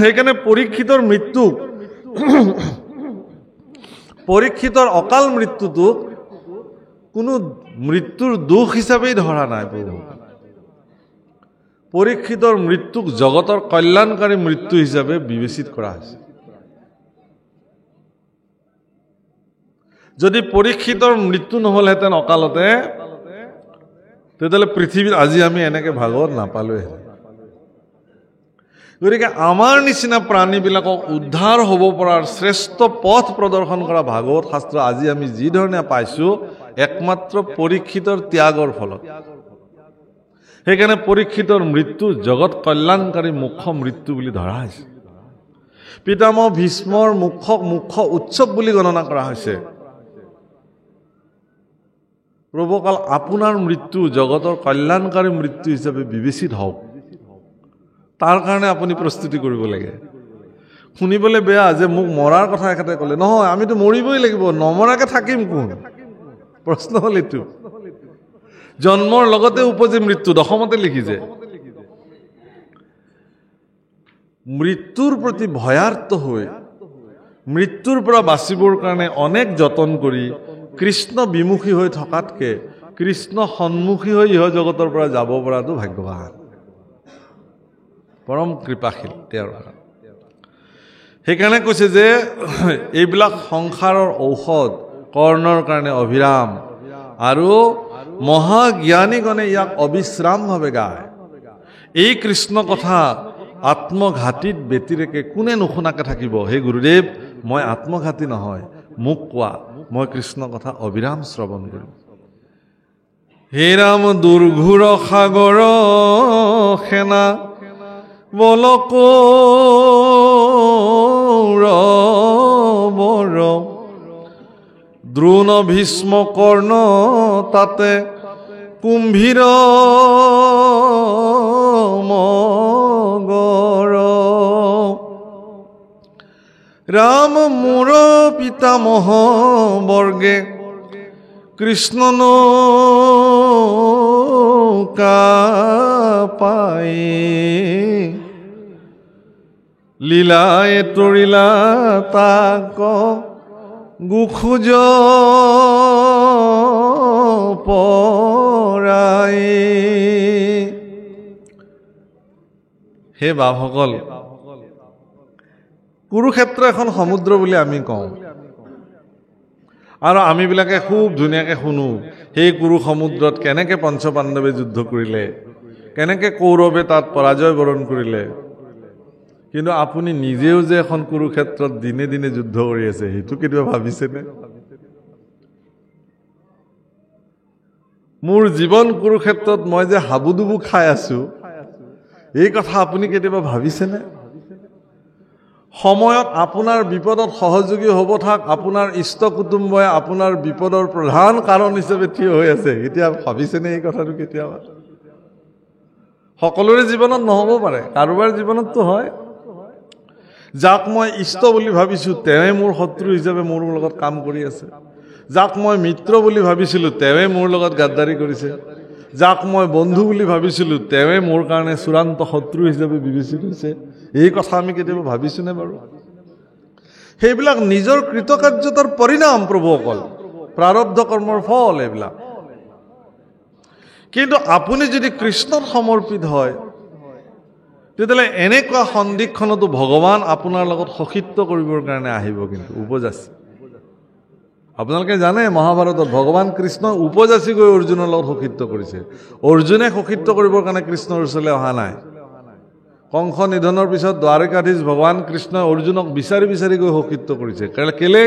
সেইকাৰণে পৰীক্ষিতৰ অকাল মৃত্যুটোক কোনো মৃত্যুৰ দোষ হিচাপেই ধৰা নাই। পৰীক্ষিতৰ মৃত্যুক জগতৰ কল্যাণকাৰী মৃত্যু হিচাপে বিবেচিত কৰা হৈছে। যদি পৰীক্ষিতৰ মৃত্যু নহলহেঁতেন অকালতে, তেতিয়াহ'লে পৃথিৱীত আজি আমি এনেকে ভাগৱত নাপালোহেঁতেন। গতিকে আমাৰ নিচিনা প্ৰাণীবিলাকক উদ্ধাৰ হ'ব পৰাৰ শ্ৰেষ্ঠ পথ প্ৰদৰ্শন কৰা ভাগৱত শাস্ত্ৰ আজি আমি যি ধৰণে পাইছোঁ, একমাত্ৰ পৰীক্ষিতৰ ত্যাগৰ ফলত। সেইকাৰণে পৰীক্ষিতৰ মৃত্যু জগত কল্যাণকাৰী মুখ্য মৃত্যু বুলি ধৰা হৈছে। পিতামহ ভীষ্মৰ মুখ্য উৎসৱ বুলি গণনা কৰা হৈছে। প্ৰভুকাল আপোনাৰ মৃত্যু জগতৰ কল্যাণকাৰী মৃত্যু হিচাপে বিবেচিত হওক, তাৰ কাৰণে আপুনি প্ৰস্তুতি কৰিব লাগে। শুনিবলৈ বেয়া যে মোক মৰাৰ কথা এখেতে ক'লে, নহয় আমিতো মৰিবই লাগিব, নমৰাকে থাকিম কোন? প্ৰশ্ন হ'ল এইটো। জন্মৰ লগতে উপজে মৃত্যু, দশমতে লিখিছে। মৃত্যুৰ প্ৰতি ভয়াৰ্ত হৈ মৃত্যুৰ পৰা বাচিবৰ কাৰণে অনেক যতন কৰি কৃষ্ণ বিমুখী হৈ থকাতকে কৃষ্ণ সন্মুখী হৈ ইহ জগতৰ পৰা যাব পৰাটো ভাগ্যৱান, পৰম কৃপাশীল তেওঁৰ। সেইকাৰণে কৈছে যে এইবিলাক সংসাৰৰ ঔষধ কৰ্ণৰ কাৰণে অভিৰাম, আৰু মহাজ্ঞানীগণে ইয়াক অবিশ্ৰামভাৱে গায়। এই কৃষ্ণ কথা আত্মঘাতীত ব্যতিৰেকে কোনে নুশুনাকে থাকিব? হে গুৰুদেৱ, মই আত্মঘাতী নহয়, মোক কোৱা, মই কৃষ্ণ কথা অবিৰাম শ্ৰৱণ কৰিম। হে ৰাম দুৰ্ঘোৰ সাগৰ সেনা বলকৌৰৱৰ, দ্ৰোণ ভীষ্ম কৰ্ণ তাতে কুম্ভীৰ মগৰ, ৰাম মোৰ পিতামহ বৰ্গে কৃষ্ণ নৌকা পাই, লীলায়ে তৰিলা তাক গোখোজ পৰাই। হে বাপসকল, কুৰুক্ষেত্ৰ এখন সমুদ্ৰ বুলি আমি কওঁ, আৰু আমিবিলাকে খুব ধুনীয়াকে শুনো সেই কুৰু সমুদ্ৰত কেনেকে পঞ্চপাণ্ডৱে যুদ্ধ কৰিলে, কেনেকে কৌৰৱে তাত পৰাজয় বৰণ কৰিলে। কিন্তু আপুনি নিজেও যে এখন কুৰুক্ষেত্ৰত দিনে দিনে যুদ্ধ কৰি আছে, সেইটো কেতিয়াবা ভাবিছেনে? মোৰ জীৱন কুৰুক্ষেত্ৰত মই যে হাবুডুবু খাই আছো, এই কথা আপুনি কেতিয়াবা ভাবিছেনে? সময়ত আপোনাৰ বিপদত সহযোগী হ'ব থাক আপোনাৰ ইষ্ট কুটুম্বই আপোনাৰ বিপদৰ প্ৰধান কাৰণ হিচাপে থিয় হৈ আছে, এতিয়া ভাবিছেনে এই কথাটো কেতিয়াবা? সকলোৰে জীৱনত নহ'ব পাৰে, কাৰোবাৰ জীৱনততো হয়। যাক মই ইষ্ট বুলি ভাবিছোঁ তেওঁৱে মোৰ শত্ৰু হিচাপে মোৰ লগত কাম কৰি আছে। যাক মই মিত্ৰ বুলি ভাবিছিলোঁ তেওঁৱে মোৰ লগত গাদ্দাৰি কৰিছে। যাক মই বন্ধু বুলি ভাবিছিলোঁ তেওঁৱে মোৰ কাৰণে চূড়ান্ত শত্ৰু হিচাপে বিবেচিত হৈছে। এই কথা আমি কেতিয়াবা ভাবিছোঁনে বাৰু? সেইবিলাক নিজৰ কৃতকাৰ্যতাৰ পৰিণাম প্ৰভুসকল, প্ৰাৰব্ধ কৰ্মৰ ফল এইবিলাক। কিন্তু আপুনি যদি কৃষ্ণত সমৰ্পিত হয়, তেতিয়াহ'লে এনেকুৱা সন্দিক্ষণতো ভগৱান আপোনাৰ লগত সখিত্ব কৰিবৰ কাৰণে আহিব, কিন্তু উপজাচি। আপোনালোকে জানে মহাভাৰতত ভগৱান কৃষ্ণ উপজাচি গৈ অৰ্জুনৰ লগত সখিত্ব কৰিছে। অৰ্জুনে সখিত্ব কৰিবৰ কাৰণে কৃষ্ণৰ ওচৰলৈ অহা নাই। কংস নিধনৰ পিছত দ্বাৰকাধীশ ভগৱান কৃষ্ণই অৰ্জুনক বিচাৰি বিচাৰি গৈ সখিত্ব কৰিছে। কেলে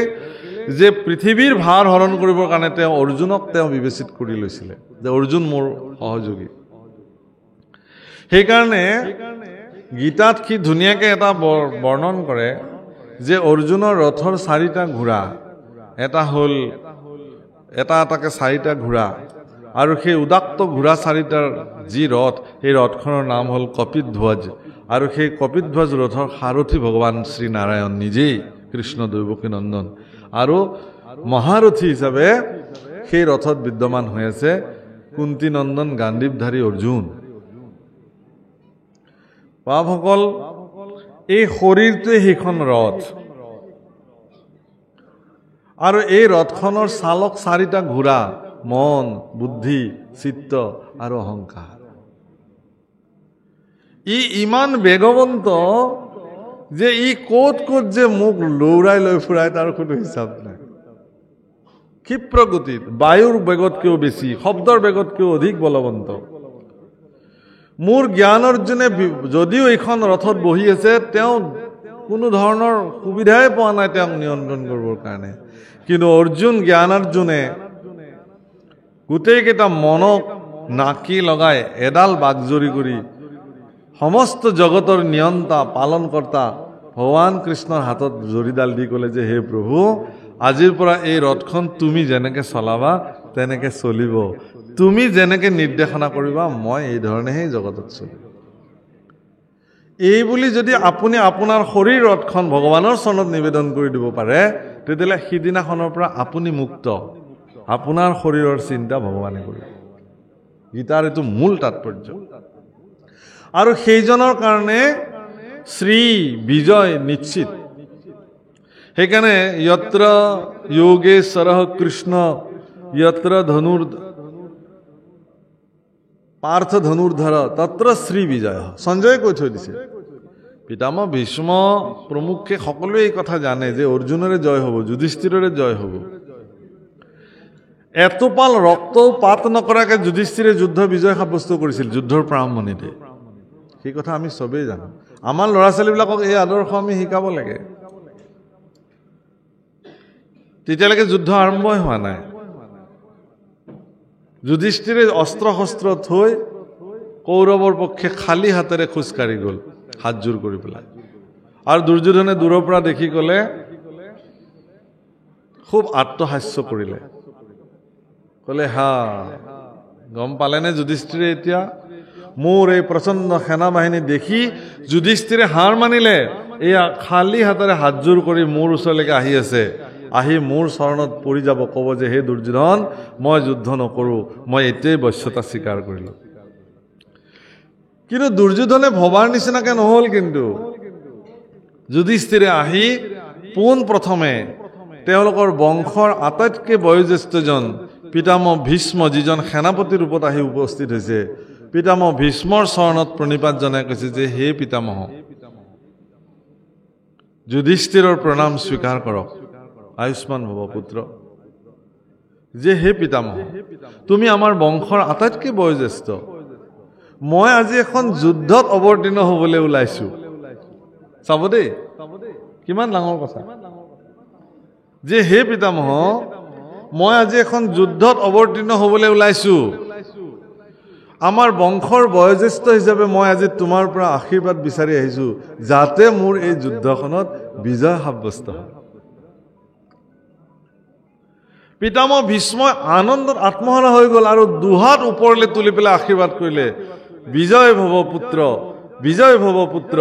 যে পৃথিৱীৰ ভাৰ হৰণ কৰিবৰ কাৰণে তেওঁ অৰ্জুনক বিবেচিত কৰি লৈছিলে যে অৰ্জুন মোৰ সহযোগী। সেইকাৰণে গীতাত কি ধুনীয়াকে এটা বৰ্ণন কৰে যে অৰ্জুনৰ ৰথৰ 4টা ঘোঁৰা, এটা হ'ল এটাকে 4টা ঘোঁৰা, আৰু সেই উদাক্ত ঘোঁৰা 4টাৰ যি ৰথ, সেই ৰথখনৰ নাম হ'ল কপিধ্বজ। আৰু সেই কপিধ্বজ ৰথৰ সাৰথী ভগৱান শ্ৰী নাৰায়ণ নিজেই, কৃষ্ণ দৈৱকী নন্দন। আৰু মহাৰথী হিচাপে সেই ৰথত বিদ্যমান হৈ আছে কুন্তী নন্দন গাণ্ডীৱধাৰী অৰ্জুন। বাপসকল, এই শৰীৰটোৱে সেইখন ৰথ আৰু এই ৰথখনৰ চালক 4টা ঘোঁৰা মন বুদ্ধি চিত্ত আৰু অহংকাৰ ইমান বেগৱন্ত যে ক'ত যে মোক লৌৰাই লৈ ফুৰাই তাৰ কোনো হিচাপ নাই ক্ষিপ্ৰ গতিত বায়ুৰ বেগতকৈও বেছি শব্দৰ বেগতকৈও অধিক বলৱন্ত মোৰ জ্ঞান অৰ্জুনে যদিও এইখন ৰথত বহি আছে তেওঁ কোনো ধৰণৰ সুবিধাই পোৱা নাই তেওঁক নিয়ন্ত্ৰণ কৰিবৰ কাৰণে কিন্তু অৰ্জুন জ্ঞানাৰ্জুনে গোটেইকেইটা মনক নাকি লগাই এডাল বাগজৰি কৰি সমস্ত জগতৰ নিয়ন্তা পালনকৰ্তা ভগৱান কৃষ্ণৰ হাতত জৰিডাল দি ক'লে যে হে প্ৰভু আজিৰ পৰা এই ৰথখন তুমি যেনেকৈ চলাবা তেনেকৈ চলিব তুমি যেনেকৈ নিৰ্দেশনা কৰিবা মই এই ধৰণেহে জগতত চলিম এই বুলি যদি আপুনি আপোনাৰ শৰীৰ ৰথখন ভগৱানৰ চৰণত নিবেদন কৰি দিব পাৰে তেতিয়াহ'লে সিদিনাখনৰ পৰা আপুনি মুক্ত আপোনাৰ শৰীৰৰ চিন্তা ভগৱানে কৰিব গীতাৰ এইটো মূল তাৎপৰ্য আৰু সেইজনৰ কাৰণে শ্ৰী বিজয় নিশ্চিত সেইকাৰণে যত্ৰ যোগেশ্বৰঃ কৃষ্ণ যত্ৰ পাৰ্থ ধনুৰ্ধৰ তত্ৰ শ্ৰী বিজয় সঞ্জয়ে কৈ থৈ দিছে পিতামহ ভীষ্ম প্ৰমুখে সকলোৱে এই কথা জানে যে অৰ্জুনৰে জয় হ'ব যুধিষ্ঠিৰৰে জয় হ'ব এটোপাল ৰক্তও পাত নকৰাকৈ যুধিষ্ঠিৰে যুদ্ধ বিজয় সাব্যস্ত কৰিছিল যুদ্ধৰ প্ৰাৰম্ভণিতে সেই কথা আমি চবেই জানো আমাৰ ল'ৰা ছোৱালীবিলাকক এই আদৰ্শ আমি শিকাব লাগে তেতিয়ালৈকে যুদ্ধ আৰম্ভই হোৱা নাই যুধিষ্ঠিৰে অস্ত্ৰ শস্ত্ৰ থৈ কৌৰৱৰ পক্ষে খালী হাতেৰে খোজকাঢ়ি গ'ল হাতজোৰ কৰি পেলাই আৰু দুৰ্যোধনে দূৰৰ পৰা দেখি ক'লে খুব আত্মহাস্য কৰিলে ক'লে হা গম পালেনে যুধিষ্ঠিৰে এতিয়া মোৰ এই প্ৰচণ্ড সেনা বাহিনী দেখি যুধিষ্ঠিৰে হাৰ মানিলে এয়া খালী হাতেৰে হাতজোৰ কৰি মোৰ ওচৰলৈকে আহি আছে আহি মোৰ চৰণত পৰি যাব ক'ব যে হে দুৰ্যোধন মই যুদ্ধ নকৰোঁ মই এতিয়াই বশ্যতা স্বীকাৰ কৰিলোঁ কিন্তু দুৰ্যোধনে ভবাৰ নিচিনাকৈ নহ'ল কিন্তু যুধিষ্ঠিৰে আহি পোন প্ৰথমে তেওঁলোকৰ বংশৰ আটাইতকৈ বয়োজ্যেষ্ঠজন পিতামহ ভীষ্ম যিজন সেনাপতি ৰূপত আহি উপস্থিত হৈছে পিতামহ ভীষ্মৰ চৰণত প্ৰণিপাত জনাই কৈছে যে হে পিতামহ যুধিষ্ঠিৰৰ প্ৰণাম স্বীকাৰ কৰক আয়ুষ্মান ভৱ পুত্ৰ যে হে পিতামহ তুমি আমাৰ বংশৰ আটাইতকৈ বয়োজ্যেষ্ঠ মই আজি এখন যুদ্ধত অৱতীৰ্ণ হ'বলৈ ওলাইছো চাব দেই কিমান ডাঙৰ কথা যে হে পিতামহ মই আজি এখন যুদ্ধত অৱতীৰ্ণ হ'বলৈ ওলাইছো আমাৰ বংশৰ বয়োজ্যেষ্ঠ হিচাপে মই আজি তোমাৰ পৰা আশীৰ্বাদ বিচাৰি আহিছো যাতে মোৰ এই যুদ্ধখনত বিজয় সাব্যস্ত হয় পিতামহ ভীষ্ম আনন্দত আত্মহাৰা হৈ গ'ল আৰু দুহাত ওপৰলৈ তুলি পেলাই আশীৰ্বাদ কৰিলে বিজয় ভৱ পুত্ৰ বিজয় ভৱ পুত্ৰ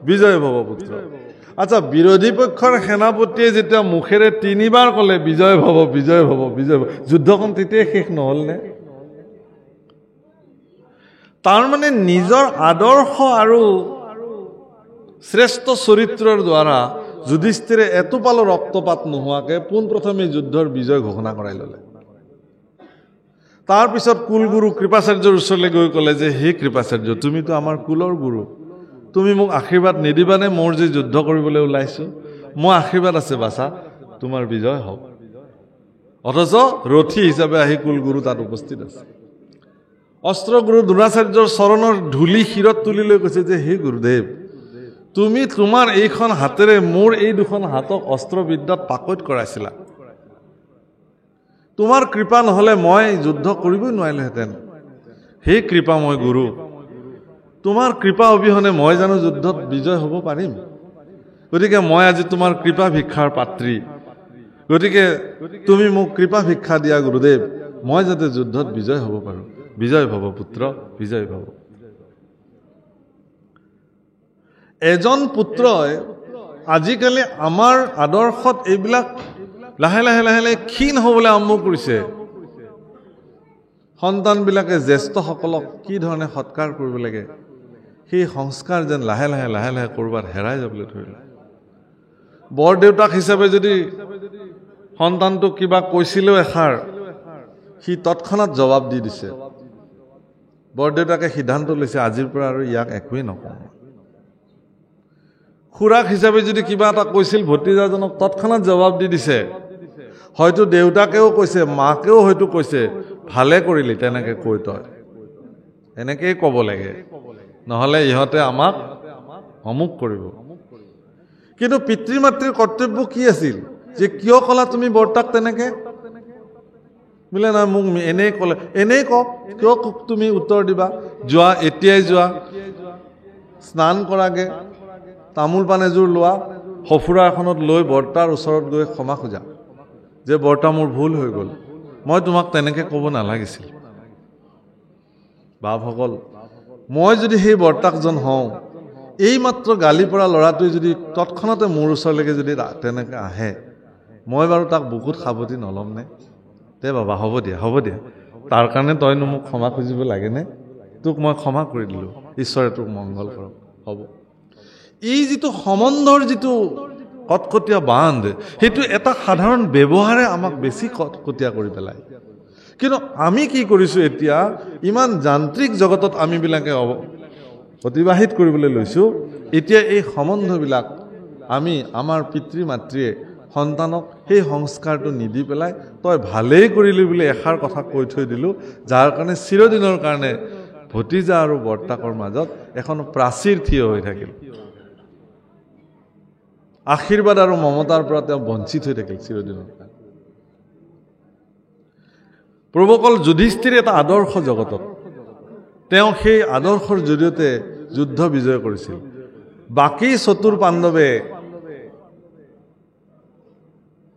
বিজয় ভৱ পুত্ৰ আচ্ছা বিৰোধী পক্ষৰ সেনাপতিয়ে যেতিয়া মুখেৰে 3বাৰ ক'লে বিজয় ভৱ বিজয় ভৱ বিজয় ভৱ যুদ্ধখন তেতিয়াই শেষ নহ'ল নে তাৰ মানে নিজৰ আদৰ্শ আৰু শ্ৰেষ্ঠ চৰিত্ৰৰ দ্বাৰা যুধিষ্ঠিৰে এটোপালো ৰক্তপাত নোহোৱাকৈ পোনপ্ৰথমে যুদ্ধৰ বিজয় ঘোষণা কৰাই ল'লে তাৰপিছত কুলগুৰু কৃপাচাৰ্যৰ ওচৰলৈ গৈ ক'লে যে হে কৃপাচাৰ্য তুমিতো আমাৰ কুলৰ গুৰু তুমি মোক আশীৰ্বাদ নিদিবানে মোৰ যে যুদ্ধ কৰিবলৈ ওলাইছো মই আশীৰ্বাদ আছে বাছা তোমাৰ বিজয় হওক অথচ ৰথী হিচাপে আহি কুলগুৰু তাত উপস্থিত আছে অস্ত্ৰগুৰু দ্ৰোণাচাৰ্যৰ চৰণৰ ধূলি শিৰত তুলি লৈ কৈছে যে হে গুৰুদেৱ তুমি তোমাৰ এইখন হাতেৰে মোৰ এই দুখন হাতক অস্ত্ৰবিদ্যাত পাকৈত কৰাইছিলা তোমাৰ কৃপা নহ'লে মই যুদ্ধ কৰিবই নোৱাৰিলোহেঁতেন হে কৃপাময় গুৰু তোমাৰ কৃপা অবিহনে মই জানো যুদ্ধত বিজয় হ'ব পাৰিম গতিকে মই আজি তোমাৰ কৃপা ভিক্ষাৰ পাত্ৰী গতিকে তুমি মোক কৃপা ভিক্ষা দিয়া গুৰুদেৱ মই যাতে যুদ্ধত বিজয় হ'ব পাৰোঁ বিজয় ভৱ পুত্ৰ বিজয় ভৱ এজন পুত্ৰই আজিকালি আমাৰ আদৰ্শত এইবিলাক লাহে লাহে লাহে লাহে ক্ষীণ হ'বলৈ আৰম্ভ কৰিছে সন্তানবিলাকে জ্যেষ্ঠসকলক কি ধৰণে সৎকাৰ কৰিব লাগে সেই সংস্কাৰ যেন লাহে লাহে লাহে লাহে ক'ৰবাত হেৰাই যাবলৈ ধৰিলে বৰদেউতাক হিচাপে যদি সন্তানটোক কিবা কৈছিলেও এষাৰ সি তৎক্ষণাত জবাব দি দিছে বৰদেউতাকে সিদ্ধান্ত লৈছে আজিৰ পৰা আৰু ইয়াক একোৱেই নকওঁ খুৰাক হিচাপে যদি কিবা এটা কৈছিল ভতিজাজনক তৎক্ষণাত জবাব দি দিছে হয়তো দেউতাকেও কৈছে মাকেও হয়তো কৈছে ভালে কৰিলি তেনেকে কৈ তই এনেকেই ক'ব লাগে নহ'লে ইহঁতে আমাক অমুক কৰিব কিন্তু পিতৃ মাতৃৰ কৰ্তব্য কি আছিল যে কিয় ক'লা তুমি বৰতাক তেনেকে বোলে নাই মোক এনেই ক'লে এনেই কওক কিয় তুমি উত্তৰ দিবা যোৱা এতিয়াই যোৱা স্নান কৰাগে তামোল পাণ এযোৰ লোৱা সফুৰা এখনত লৈ বৰতাৰ ওচৰত গৈ ক্ষমা খোজা যে বৰতা মোৰ ভুল হৈ গ'ল মই তোমাক তেনেকে ক'ব নালাগিছিল বাপসকল মই যদি সেই বৰতাকজন হওঁ এই মাত্ৰ গালি পৰা ল'ৰাটোৱে যদি তৎক্ষণতে মোৰ ওচৰলৈকে যদি তেনেকে আহে মই বাৰু তাক বুকুত সাৱটি নল'ম নে দে বাবা হ'ব দিয়া তাৰ কাৰণে তইনো মোক ক্ষমা খুজিব লাগেনে তোক মই ক্ষমা কৰি দিলোঁ ঈশ্বৰে তোক মংগল কৰক হ'ব এই যিটো সম্বন্ধৰ যিটো কটকটীয়া বান্ধ সেইটো এটা সাধাৰণ ব্যৱহাৰে আমাক বেছি কটকটীয়া কৰি পেলায় কিন্তু আমি কি কৰিছোঁ এতিয়া ইমান যান্ত্ৰিক জগতত আমিবিলাকে অতিবাহিত কৰিবলৈ লৈছোঁ এতিয়া এই সম্বন্ধবিলাক আমি আমাৰ পিতৃ মাতৃয়ে সন্তানক সেই সংস্কাৰটো নিদি পেলাই তই ভালেই কৰিলি বুলি এষাৰ কথা কৈ থৈ দিলোঁ যাৰ কাৰণে চিৰদিনৰ কাৰণে ভতিজা আৰু বৰতাকৰ মাজত এখন প্ৰাচীৰ থিয় হৈ থাকিল আশীৰ্বাদ আৰু মমতাৰ পৰা তেওঁ বঞ্চিত হৈ থাকিল চিৰদিনৰ কাৰণে প্ৰভুসকল যুধিষ্ঠিৰ এটা আদৰ্শ জগতত তেওঁ সেই আদৰ্শৰ জৰিয়তে যুদ্ধ বিজয় কৰিছিল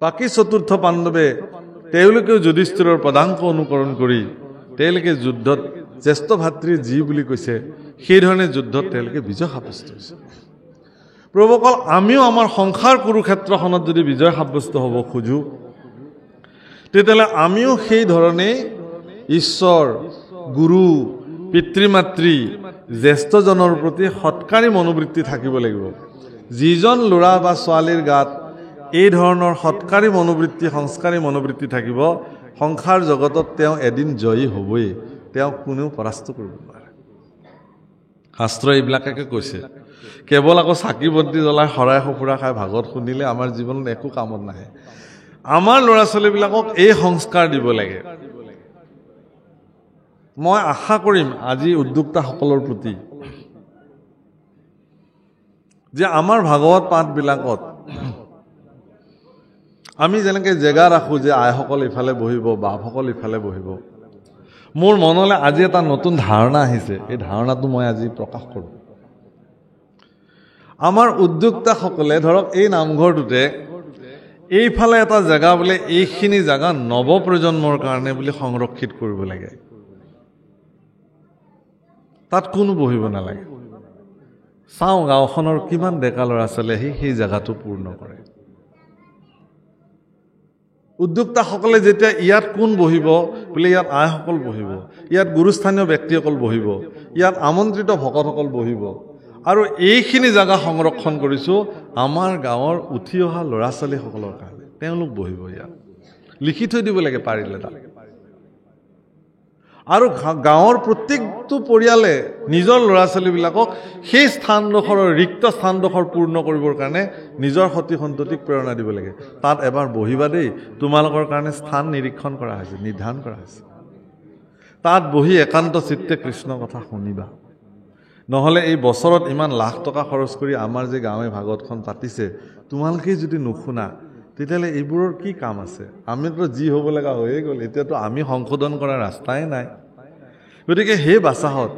বাকী চতুৰ্থ পাণ্ডৱে তেওঁলোকেও যুধিষ্ঠিৰৰ পদাংক অনুকৰণ কৰি তেওঁলোকে যুদ্ধত জ্যেষ্ঠ ভাতৃ যি বুলি কৈছে সেইধৰণে যুদ্ধত তেওঁলোকে বিজয় সাব্যস্ত হৈছে প্ৰভুসকল আমিও আমাৰ সংসাৰ কুৰুক্ষেত্ৰখনত যদি বিজয় সাব্যস্ত হ'ব খোজো তেতিয়াহ'লে আমিও সেই ধৰণে ঈশ্বৰ গুৰু পিতৃ মাতৃ জ্যেষ্ঠজনৰ প্ৰতি সৎকাৰী মনোবৃত্তি থাকিব লাগিব যিজন ল'ৰা বা ছোৱালীৰ গাত এই ধৰণৰ সৎকাৰী মনোবৃত্তি সংস্কাৰী মনোবৃত্তি থাকিব সংসাৰ জগতত তেওঁ এদিন জয়ী হ'বই তেওঁক কোনেও পৰাস্ত কৰিব নোৱাৰে শাস্ত্ৰ এইবিলাকে কৈছে কেৱল আকৌ চাকি বন্তি জ্বলাই শৰাই সফুৰা খাই ভাগত শুনিলে আমাৰ জীৱনত একো কামত নাহে আমাৰ ল'ৰা ছোৱালীবিলাকক এই সংস্কাৰ দিব লাগে মই আশা কৰিম আজি উদ্যোক্তাসকলৰ প্ৰতি যে আমাৰ ভাগৱত পাঠবিলাকত আমি যেনেকৈ জেগা ৰাখোঁ যে আইসকল ইফালে বহিব বাপসকল ইফালে বহিব মোৰ মনলৈ আজি এটা নতুন ধাৰণা আহিছে এই ধাৰণাটো মই আজি প্ৰকাশ কৰোঁ আমাৰ উদ্যোক্তাসকলে ধৰক এই নামঘৰটোতে এইফালে এটা জেগা বোলে এইখিনি জেগা নৱপ্ৰজন্মৰ কাৰণে বুলি সংৰক্ষিত কৰিব লাগে তাত কোনো বহিব নালাগে চাওঁ গাঁওখনৰ কিমান ডেকা ল'ৰা ছোৱালী আহি সেই জেগাটো পূৰ্ণ কৰে উদ্যোক্তাসকলে যেতিয়া ইয়াত কোন বহিব বোলে ইয়াত আইসকল বহিব ইয়াত গুৰুস্থানীয় ব্যক্তিসকল বহিব ইয়াত আমন্ত্ৰিত ভকতসকল বহিব আৰু এইখিনি জেগা সংৰক্ষণ কৰিছোঁ আমাৰ গাঁৱৰ উঠি অহা ল'ৰা ছোৱালীসকলৰ কাৰণে তেওঁলোক বহিব ইয়াত লিখি থৈ দিব লাগে পাৰিলে তাত আৰু গাঁৱৰ প্ৰত্যেকটো পৰিয়ালে নিজৰ ল'ৰা ছোৱালীবিলাকক সেই স্থানডোখৰৰ ৰিক্ত স্থানডোখৰ পূৰ্ণ কৰিবৰ কাৰণে নিজৰ সতি সন্ততিক প্ৰেৰণা দিব লাগে তাত এবাৰ বহিবা দেই তোমালোকৰ কাৰণে স্থান নিৰীক্ষণ কৰা হৈছে নিৰ্ধাৰণ কৰা হৈছে তাত বহি একান্ত চিত্তে কৃষ্ণ কথা শুনিবা নহ'লে এই বছৰত ইমান লাখ টকা খৰচ কৰি আমাৰ যে গাঁৱে ভাগৱতখন পাতিছে তোমালোকে যদি নুশুনা তেতিয়াহ'লে এইবোৰৰ কি কাম আছে আমিতো যি হ'ব লগা হৈয়ে গ'ল এতিয়াতো আমি সংশোধন কৰাৰ ৰাস্তাই নাই গতিকে সেই বাচাহত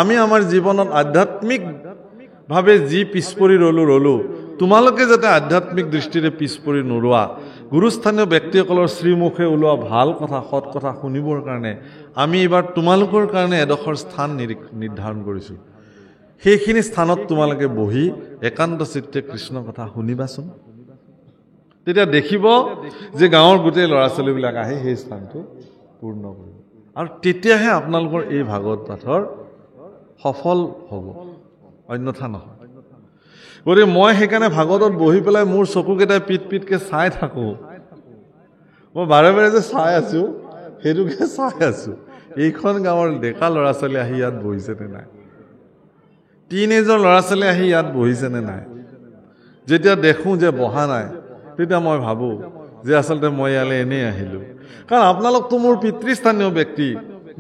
আমি আমাৰ জীৱনত আধ্যাত্মিকভাৱে যি পিছপৰি ৰ'লোঁ তোমালোকে যাতে আধ্যাত্মিক দৃষ্টিৰে পিছপৰি নোৰোৱা গুৰুস্থানীয় ব্যক্তিসকলৰ শ্ৰীমুখে ওলোৱা ভাল কথা সৎ কথা শুনিবৰ কাৰণে আমি এইবাৰ তোমালোকৰ কাৰণে এডোখৰ স্থান নিৰ্ধাৰণ কৰিছোঁ সেইখিনি স্থানত তোমালোকে বহি একান্ত চিত্তে কৃষ্ণ কথা শুনিবাচোন তেতিয়া দেখিব যে গাঁৱৰ গোটেই ল'ৰা ছোৱালীবিলাক আহি সেই স্থানটো পূৰ্ণ কৰিব আৰু তেতিয়াহে আপোনালোকৰ এই ভাগৱত পাঠৰ সফল হ'ব অন্যথা নহয়। গতিকে মই সেইকাৰণে ভাগৱতত বহি পেলাই মোৰ চকুকেইটাই পিটকে চাই থাকোঁ। মই বাৰে বাৰে যে চাই আছোঁ, সেইটোকে চাই আছোঁ, এইখন গাঁৱৰ ডেকা ল'ৰা ছোৱালী আহি ইয়াত বহিছেনে নাই, টিনেজৰ ল'ৰা ছোৱালী আহি ইয়াত বহিছেনে নাই। যেতিয়া দেখোঁ যে বহা নাই, তেতিয়া মই ভাবোঁ যে আচলতে মই ইয়ালৈ এনেই আহিলোঁ। কাৰণ আপোনালোকতো মোৰ পিতৃস্থানীয় ব্যক্তি,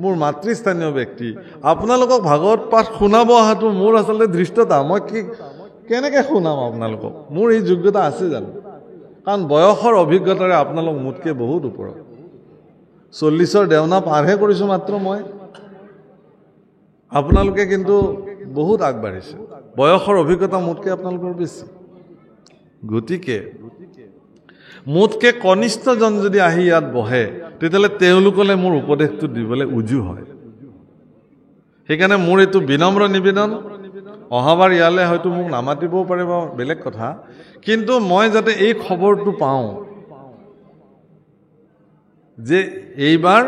মোৰ মাতৃস্থানীয় ব্যক্তি। আপোনালোকক ভাগৱত পাঠ শুনাব অহাটো মোৰ আচলতে ধৃষ্টতা। মই কেনেকৈ শুনাম আপোনালোকক? মোৰ এই যোগ্যতা আছে জানো? কাৰণ বয়সৰ অভিজ্ঞতাৰে আপোনালোক মোতকৈ বহুত ওপৰত। 40ৰ দেওনা পাৰহে কৰিছোঁ মাত্ৰ মই। আপোনালোকে কিন্তু বহুত আগবাঢ়িছে, বয়সৰ অভিজ্ঞতা মোতকৈ আপোনালোকৰ বেছি। গতিকে মোতকৈ কনিষ্ঠজন যদি আহি ইয়াত বহে, তেতিয়াহ'লে তেওঁলোকলৈ মোৰ উপদেশটো দিবলৈ উজু হয়। সেইকাৰণে মোৰ এইটো বিনম্ৰ নিবেদন, অহাবাৰ ইয়ালৈ হয়তো মোক নামাতিবও পাৰে বা বেলেগ কথা, কিন্তু মই যাতে এই খবৰটো পাওঁ যে এইবাৰ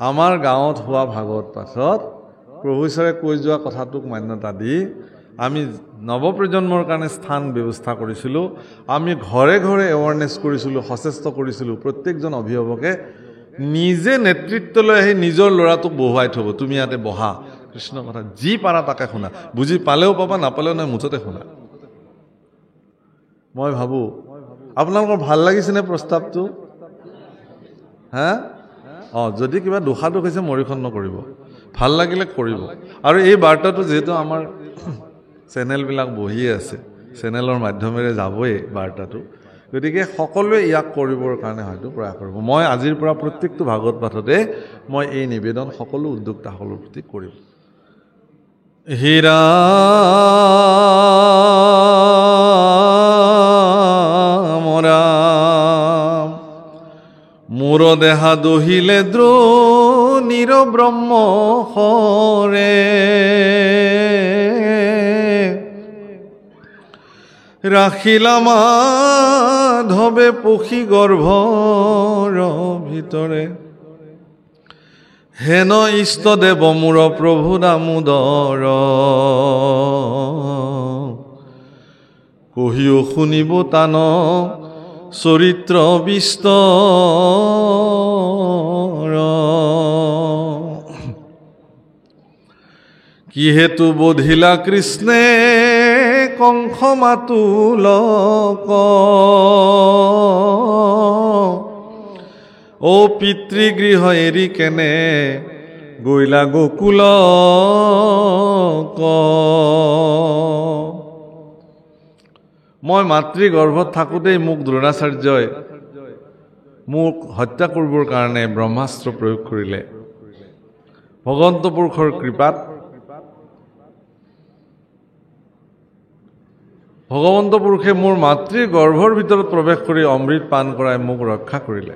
আমাৰ গাঁৱত হোৱা ভাগৱত পাঠত প্ৰভু ঈশ্বৰে কৈ যোৱা কথাটোক মান্যতা দি আমি নৱপ্ৰজন্মৰ কাৰণে স্থান ব্যৱস্থা কৰিছিলোঁ। আমি ঘৰে ঘৰে এৱাৰনেছ কৰিছিলোঁ, সচেষ্ট কৰিছিলোঁ। প্ৰত্যেকজন অভিভাৱকে নিজে নেতৃত্বলৈ আহি নিজৰ ল'ৰাটোক বহুৱাই থ'ব, তুমি ইয়াতে বহা, কৃষ্ণ কথা যি পাৰা তাকে শুনা, বুজি পালেও পাবা, নাপালেও নাই, মুঠতে শুনা। মই ভাবোঁ আপোনালোকৰ ভাল লাগিছেনে প্ৰস্তাৱটো? হা? যদি কিবা দোষাদোষ হৈছে মৰিখন নকৰিব, ভাল লাগিলে কৰিব। আৰু এই বাৰ্তাটো যিহেতু আমাৰ চেনেলবিলাক বহিয়ে আছে, চেনেলৰ মাধ্যমেৰে যাবই বাৰ্তাটো, গতিকে সকলোৱে ইয়াক কৰিবৰ কাৰণে হয়তো প্ৰয়াস কৰিব। মই আজিৰ পৰা প্ৰত্যেকটো ভাগৱত পাঠতে মই এই নিবেদন সকলো উদ্যোক্তাসকলৰ প্ৰতি কৰিম। হীৰা মোৰ দেহা দহিলে দ্ৰোণীৰ ব্ৰহ্ম হৰে, ৰাখিলা মাধৱে পখী গৰ্ভৰ ভিতৰে, হেন ইষ্টদেৱ মোৰ প্ৰভু দামোদৰ, কহিও শুনিব তান চৰিত্ৰ বিস্তৰ, কিহেতু বোধিলা কৃষ্ণে কংস মাতুলক, ও পিতৃগৃহ এৰি কেনে গৈলা গোকুলক। মই মাতৃগৰ্ভত থাকোঁতেই মোক দ্ৰোণাচাৰ্যই মোক হত্যা কৰিবৰ কাৰণে ব্ৰহ্মাস্ত্ৰ প্ৰয়োগ কৰিলে। ভগৱন্ত পুৰুষৰ কৃপাত ভগৱন্ত পুৰুষে মোৰ মাতৃগৰ্ভৰ ভিতৰত প্ৰৱেশ কৰি অমৃত পান কৰাই মোক ৰক্ষা কৰিলে।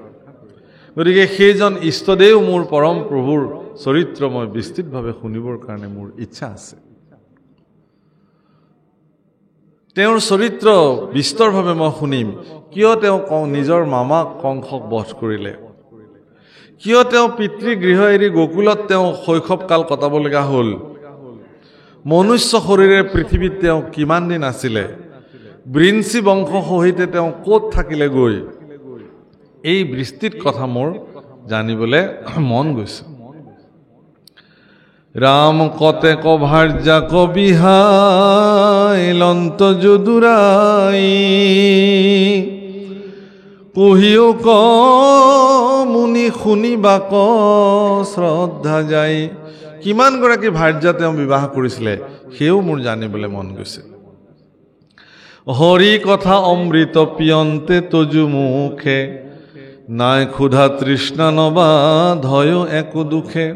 গতিকে সেইজন ইষ্টদেৱ মোৰ পৰম প্ৰভুৰ চৰিত্ৰ মই বিস্তৃতভাৱে শুনিবৰ কাৰণে মোৰ ইচ্ছা আছে। তেওঁৰ চৰিত্ৰ বিস্তৰভাৱে মই শুনিম। কিয় তেওঁ নিজৰ মামাক কংসক বধ কৰিলে, কিয় তেওঁ পিতৃগৃহ এৰি গোকুলত তেওঁ শৈশৱকাল কটাবলগা হ'ল, মনুষ্য শৰীৰে পৃথিৱীত তেওঁ কিমান দিন আছিলে, বৃঞ্চি বংশ সহিতে তেওঁ ক'ত থাকিলে গৈ, এই বিস্তৃত কথা মোৰ জানিবলৈ মন গৈছে। ৰাম কতে কভাৰ্যা কবিহাই লন্ত যদুৰাই, কহিও ক মুনি শুনিবা ক শ্ৰদ্ধা যায়। কিমানগৰাকী ভাৰ্যা তেওঁ বিবাহ কৰিছিলে সেও মোৰ জানিবলৈ মন গৈছে। হৰি কথা অমৃত পিয়ন্তে তজু মুখে, নাই ক্ষুধা তৃষ্ণা নবাধয় একো দুখে,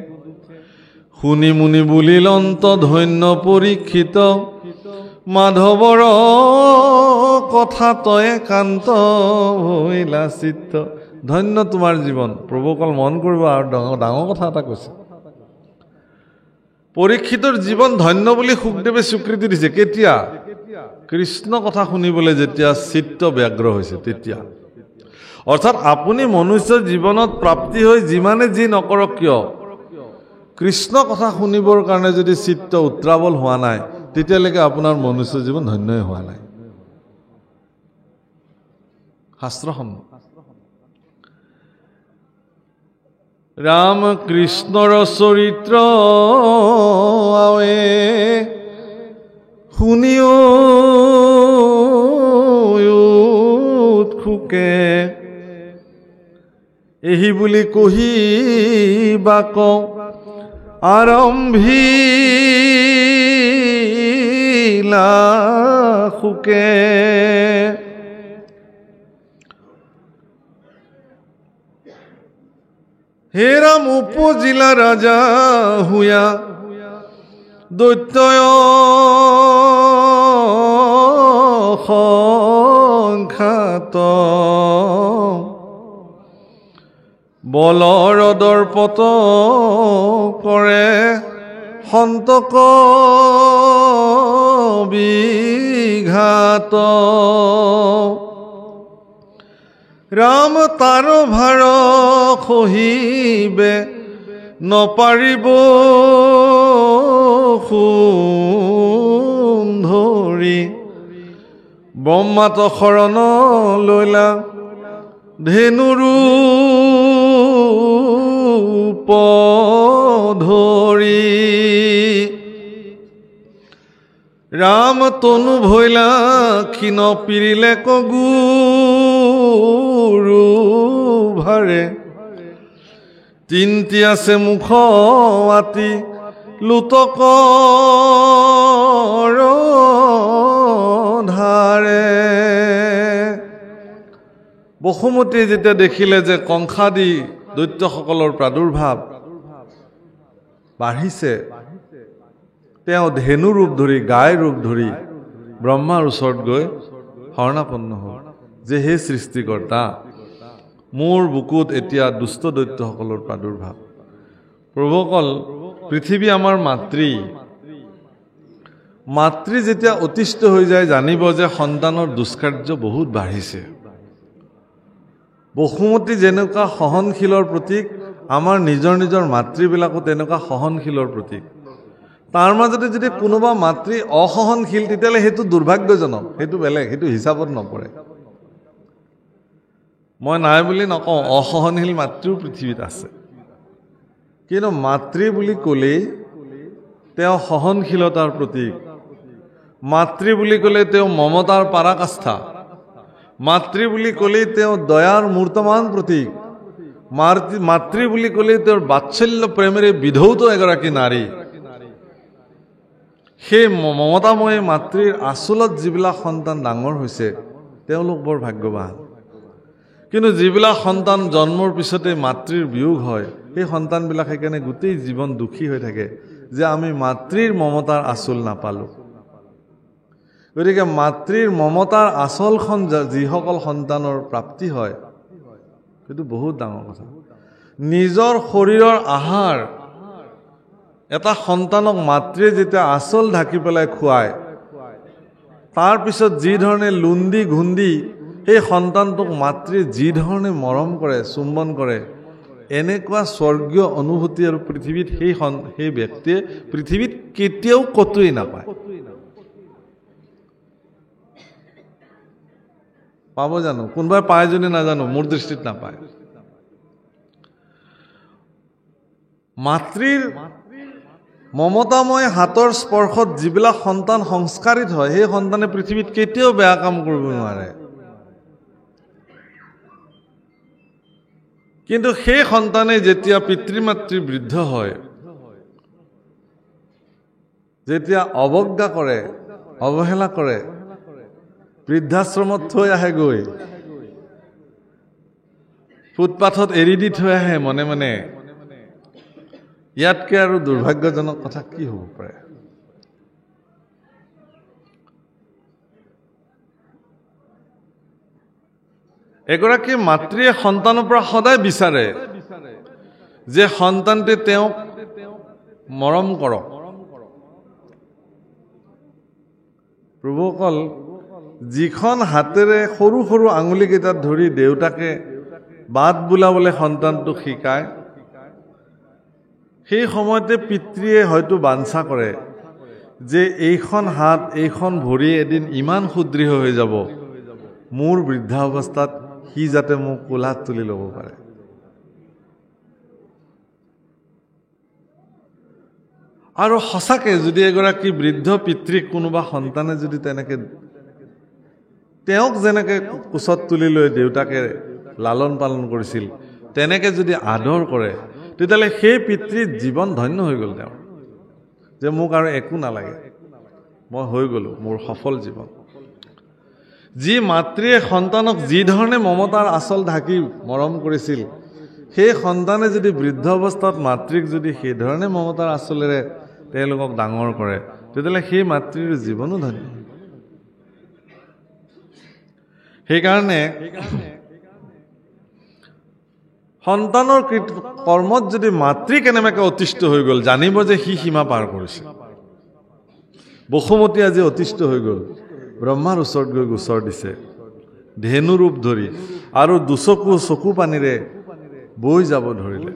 শুনি মুনি বুলিলন্ত ধন্য পৰীক্ষিত, মাধৱৰ কথা তয়ে কান্ত হৈলা চিত্ত। ধন্য তোমাৰ জীৱন। প্ৰভু অকল মন কৰিব আৰু ডাঙৰ কথা এটা কৈছে, পৰীক্ষিতৰ জীৱন ধন্য বুলি শুকদেৱে স্বীকৃতি দিছে। কেতিয়া? কৃষ্ণ কথা শুনিবলৈ যেতিয়া চিত্ত ব্যগ্ৰ হৈছে তেতিয়া। অৰ্থাৎ আপুনি মনুষ্য জীৱনত প্ৰাপ্তি হৈ যিমানে যি নকৰক কিয়, কৃষ্ণ কথা শুনিবৰ কাৰণে যদি চিত্ত উত্ৰাৱল হোৱা নাই, তেতিয়ালৈকে আপোনাৰ মনুষ্য জীৱন ধন্যই হোৱা নাই। শাস্ত্ৰসন্মত ৰাম কৃষ্ণৰ চৰিত্ৰ আৱে শুনিও উৎসুকে এহি বুলি কহিবা কওঁ আৰম্ভিলা সুকে। হে ৰাম উপজিলা ৰাজা হুয়া দৈত্যয় সংখ্যাত বলৰদৰ পত কৰে সন্তক বিঘাত। ৰাম তাৰ ভাৰ সহিবে নপাৰিব সুন্ধৰি ব্ৰহ্মাত শৰণ লৈলা ধেনুৰূপ ধৰি। ৰাম তনু ভৈলা ক্ষীণ পিৰিলে কগুৰু ভাৰে তিনটি আছে মুখ আতি লুতকৰ ধাৰে। বসুমতী যেতিয়া দেখিলে যে কংসাদি দৈত্যসকলৰ প্ৰাদুৰ্ভাৱ বাঢ়িছে, তেওঁ ধেনু ৰূপ ধৰি গাই ৰূপ ধৰি ব্ৰহ্মাৰ ওচৰত গৈ শৰণাপন্ন হ'ল যে হে সৃষ্টিকৰ্তা, মোৰ বুকুত এতিয়া দুষ্ট দৈত্যসকলৰ প্ৰাদুৰ্ভাৱ। প্ৰভুসকল, পৃথিৱী আমাৰ মাতৃ। মাতৃ যেতিয়া অতিষ্ঠ হৈ যায়, জানিব যে সন্তানৰ দুষ্কাৰ্য বহুত বাঢ়িছে। বসুমতী যেনেকুৱা সহনশীলৰ প্ৰতীক, আমাৰ নিজৰ নিজৰ মাতৃবিলাকো তেনেকুৱা সহনশীলৰ প্ৰতীক। তাৰ মাজতে যদি কোনোবা মাতৃ অসহনশীল, তেতিয়াহ'লে সেইটো দুৰ্ভাগ্যজনক, সেইটো বেলেগ, সেইটো হিচাপত নপৰে। মই নাই বুলি নকওঁ, অসহনশীল মাতৃও পৃথিৱীত আছে, কিন্তু মাতৃ বুলি ক'লেই তেওঁ সহনশীলতাৰ প্ৰতীক। মাতৃ বুলি ক'লে তেওঁ মমতাৰ পাৰাকাষ্ঠা। মাতৃ বুলি ক'লেই তেওঁ দয়াৰ মূৰ্তমান প্ৰতীক। মাতৃ বুলি ক'লেই তেওঁৰ বাৎসল্য প্ৰেমেৰে বিধৌত এগৰাকী নাৰী। সেই মমতাময়ী মাতৃৰ আচলত যিবিলাক সন্তান ডাঙৰ হৈছে, তেওঁলোক বৰ ভাগ্যৱান। কিন্তু যিবিলাক সন্তান জন্মৰ পিছতে মাতৃৰ বিয়োগ হয়, সেই সন্তানবিলাক সেইকাৰণে গোটেই জীৱন দুখী হৈ থাকে যে আমি মাতৃৰ মমতাৰ আচল নাপালোঁ। গতিকে মাতৃৰ মমতাৰ আচলখন যিসকল সন্তানৰ প্ৰাপ্তি হয়, সেইটো বহুত ডাঙৰ কথা। নিজৰ শৰীৰৰ আহাৰ এটা সন্তানক মাতৃয়ে যেতিয়া আচল ঢাকি পেলাই খুৱায়, তাৰপিছত যি ধৰণে লুন্দি ঘুন্দি সেই সন্তানটোক মাতৃয়ে যি ধৰণে মৰম কৰে, চুম্বন কৰে, এনেকুৱা স্বৰ্গীয় অনুভূতি আৰু পৃথিৱীত সেই ব্যক্তিয়ে পৃথিৱীত কেতিয়াও কতোৱেই নাপায়। পাব জানো? কোনোবাই পায় যদি নাজানো, মোৰ দৃষ্টিত নাপায়। মাতৃৰ মমতাময় হাতৰ স্পৰ্শত যিবিলাক সন্তান সংস্কাৰিত হয়, সেই সন্তানে পৃথিৱীত কেতিয়াও বেয়া কাম কৰিব নোৱাৰে। কিন্তু সেই সন্তানে যেতিয়া পিতৃ মাতৃ বৃদ্ধ হয়, যেতিয়া অৱজ্ঞা কৰে, অৱহেলা কৰে, বৃদ্ধাশ্ৰমত থৈ আহে, গৈ ফুটপাথত এৰি দি থৈ আহে মনে মনে, ইয়াতকে আৰু দুৰ্ভাগ্যজনক কথা কি হ'ব পাৰে? এগৰাকী মাতৃয়ে সন্তানৰ পৰা সদায় বিচাৰে যে সন্তানটোৱে তেওঁক মৰম কৰক। প্ৰভুসকল, যিখন হাতেৰে সৰু সৰু আঙুলিকেইটাত ধৰি দেউতাকে বাট বোলাবলৈ সন্তানটোক শিকায়, সেই সময়তে পিতৃয়ে হয়তো বাঞ্ছা কৰে যে এইখন হাত এইখন ভৰি এদিন ইমান সুদৃঢ় হৈ যাব মোৰ বৃদ্ধাৱস্থাত সি যাতে মোক কোলাত তুলি ল'ব পাৰে। আৰু সঁচাকে যদি এগৰাকী বৃদ্ধ পিতৃক কোনোবা সন্তানে যদি তেনেকে তেওঁক যেনেকে কোচত তুলি লৈ দেউতাকে লালন পালন কৰিছিল তেনেকে যদি আদৰ কৰে তেতিয়াহ'লে সেই পিতৃৰ জীৱন ধন্য হৈ গ'ল। তেওঁ যে মোক আৰু একো নালাগে, মই হৈ গ'লো, মোৰ সফল জীৱন। যি মাতৃয়ে সন্তানক যি ধৰণে মমতাৰ আচল ঢাকি মৰম কৰিছিল, সেই সন্তানে যদি বৃদ্ধ অৱস্থাত মাতৃক যদি সেই ধৰণে মমতাৰ আচলেৰে তেওঁলোকক ডাঙৰ কৰে তেতিয়াহ'লে সেই মাতৃৰ জীৱনো ধন্য। সেইকাৰণে সন্তানৰ কৰ্মত যদি মাতৃ কেনেবাকৈ অতিষ্ঠ হৈ গ'ল, জানিব যে সি সীমা পাৰ কৰিছে। বসুমতী আজি অতিষ্ঠ হৈ গ'ল, ব্ৰহ্মাৰ ওচৰত গৈ গোচৰ দিছে ধেনু ৰূপ ধৰি, আৰু দুচকু চকু পানীৰে বৈ যাব ধৰিলে।